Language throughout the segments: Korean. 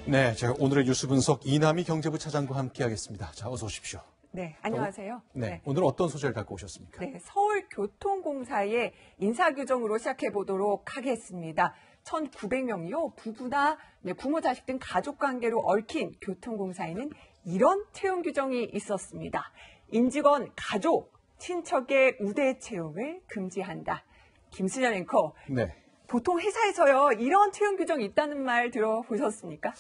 네, 제가 오늘의 뉴스 분석 이남희 경제부 차장과 함께하겠습니다. 자, 어서 오십시오. 네, 안녕하세요. 네, 오늘 어떤 소재를 갖고 오셨습니까? 네, 서울교통공사의 인사규정으로 시작해 보도록 하겠습니다. 1,900명이요. 부부나 부모, 자식 등 가족관계로 얽힌 교통공사에는 이런 채용 규정이 있었습니다. 임직원, 가족, 친척의 우대 채용을 금지한다. 김수현 앵커. 네. 보통 회사에서요, 이런 채용 규정이 있다는 말 들어보셨습니까?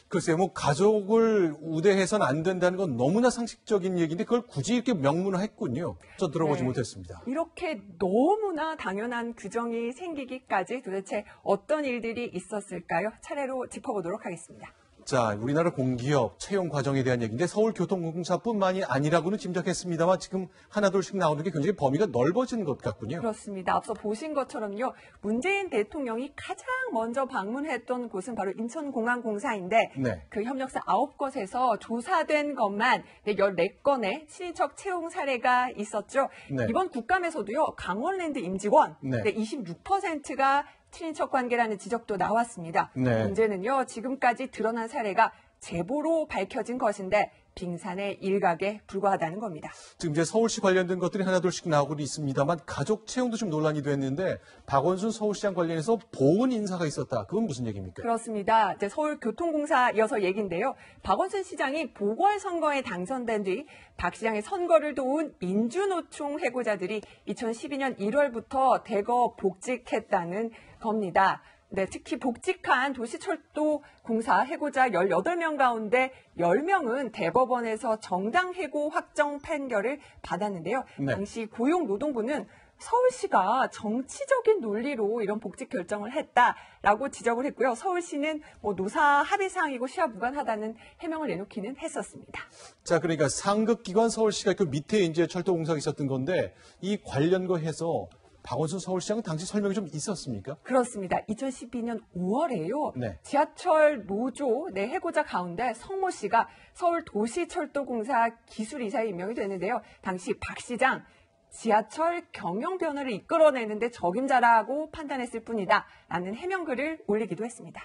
글쎄요, 가족을 우대해서는 안 된다는 건 너무나 상식적인 얘기인데 그걸 굳이 이렇게 명문화했군요. 저 들어보지 못했습니다. 이렇게 너무나 당연한 규정이 생기기까지 도대체 어떤 일들이 있었을까요? 차례로 짚어보도록 하겠습니다. 자, 우리나라 공기업 채용 과정에 대한 얘기인데 서울교통공사뿐만이 아니라고는 짐작했습니다만 지금 하나둘씩 나오는 게 굉장히 범위가 넓어지는 것 같군요. 그렇습니다. 앞서 보신 것처럼요. 문재인 대통령이 가장 먼저 방문했던 곳은 바로 인천공항공사인데 네. 그 협력사 9곳에서 조사된 것만 14건의 친인척 채용 사례가 있었죠. 네. 이번 국감에서도요. 강원랜드 임직원 네. 26%가 친인척 관계라는 지적도 나왔습니다. 네. 문제는요. 지금까지 드러난 사례가 제보로 밝혀진 것인데 빙산의 일각에 불과하다는 겁니다. 지금 이제 서울시 관련된 것들이 하나둘씩 나오고 있습니다만 가족 채용도 좀 논란이 됐는데 박원순 서울시장 관련해서 보은 인사가 있었다. 그건 무슨 얘기입니까? 그렇습니다. 이제 서울교통공사 이어서 얘기인데요. 박원순 시장이 보궐선거에 당선된 뒤 박 시장의 선거를 도운 민주노총 해고자들이 2012년 1월부터 대거 복직했다는 겁니다. 네, 특히 복직한 도시철도공사 해고자 18명 가운데 10명은 대법원에서 정당 해고 확정 판결을 받았는데요. 네. 당시 고용노동부는 서울시가 정치적인 논리로 이런 복직 결정을 했다라고 지적을 했고요. 서울시는 노사 합의사항이고 시와 무관하다는 해명을 내놓기는 했었습니다. 자, 그러니까 상급기관 서울시가 그 밑에 이제 철도공사가 있었던 건데 이 관련과 해서 박원순 서울시장은 당시 설명이 좀 있었습니까? 그렇습니다. 2012년 5월에요. 네. 지하철 노조 해고자 가운데 성모 씨가 서울도시철도공사 기술이사에 임명이 됐는데요. 당시 박 시장 지하철 경영 변화를 이끌어내는데 적임자라고 판단했을 뿐이다 라는 해명글을 올리기도 했습니다.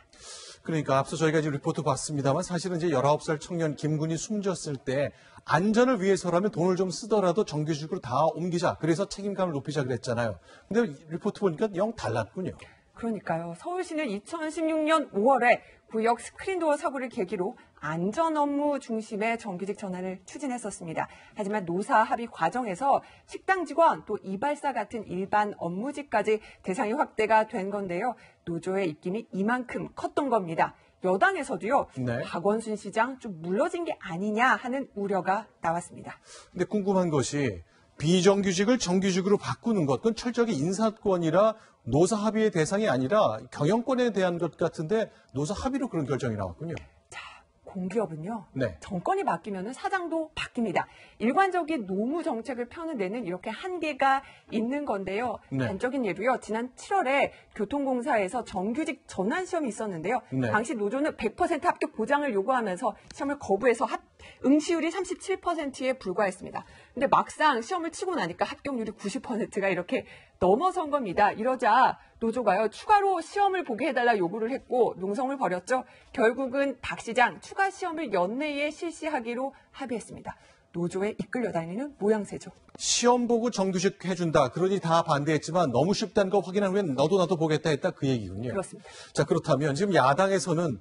그러니까 앞서 저희가 지금 리포트 봤습니다만 사실은 이제 19살 청년 김군이 숨졌을 때 안전을 위해서라면 돈을 좀 쓰더라도 정규직으로 다 옮기자. 그래서 책임감을 높이자 그랬잖아요. 근데 리포트 보니까 영 달랐군요. 그러니까요. 서울시는 2016년 5월에 구역 스크린도어 사고를 계기로 안전 업무 중심의 정규직 전환을 추진했었습니다. 하지만 노사 합의 과정에서 식당 직원 또 이발사 같은 일반 업무직까지 대상이 확대가 된 건데요. 노조의 입김이 이만큼 컸던 겁니다. 여당에서도요. 네. 박원순 시장 좀 물러진 게 아니냐 하는 우려가 나왔습니다. 근데 궁금한 것이 비정규직을 정규직으로 바꾸는 것, 그건 철저하게 인사권이라 노사 합의의 대상이 아니라 경영권에 대한 것 같은데 노사 합의로 그런 결정이 나왔군요. 공기업은요. 네. 정권이 바뀌면 사장도 바뀝니다. 일관적인 노무 정책을 펴는 데는 이렇게 한계가 있는 건데요. 네. 단적인 예로요. 지난 7월에 교통공사에서 정규직 전환 시험이 있었는데요. 네. 당시 노조는 100% 합격 보장을 요구하면서 시험을 거부해서 응시율이 37%에 불과했습니다. 근데 막상 시험을 치고 나니까 합격률이 90%가 이렇게 넘어선 겁니다. 이러자 노조가요. 추가로 시험을 보게 해달라 요구를 했고 농성을 벌였죠. 결국은 박 시장 추가 시험을 연내에 실시하기로 합의했습니다. 노조에 이끌려 다니는 모양새죠. 시험 보고 정규직 해준다. 그러니 다 반대했지만 너무 쉽다는 거 확인한 후엔 너도 나도 보겠다 했다 그 얘기군요. 그렇습니다. 자, 그렇다면 지금 야당에서는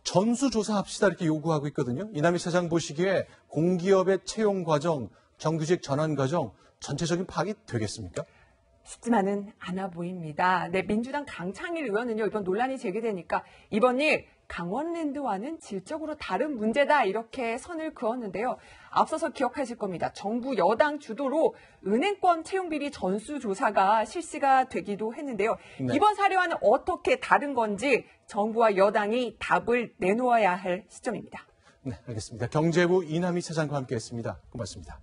전수조사합시다 이렇게 요구하고 있거든요. 이남희 차장 보시기에 공기업의 채용 과정, 정규직 전환 과정 전체적인 파악이 되겠습니까? 쉽지만은 않아 보입니다. 네, 민주당 강창일 의원은요, 이번 논란이 제기되니까 이번 일 강원랜드와는 질적으로 다른 문제다 이렇게 선을 그었는데요. 앞서서 기억하실 겁니다. 정부 여당 주도로 은행권 채용비리 전수조사가 실시가 되기도 했는데요. 네. 이번 사례와는 어떻게 다른 건지 정부와 여당이 답을 내놓아야 할 시점입니다. 네, 알겠습니다. 경제부 이남희 차장과 함께했습니다. 고맙습니다.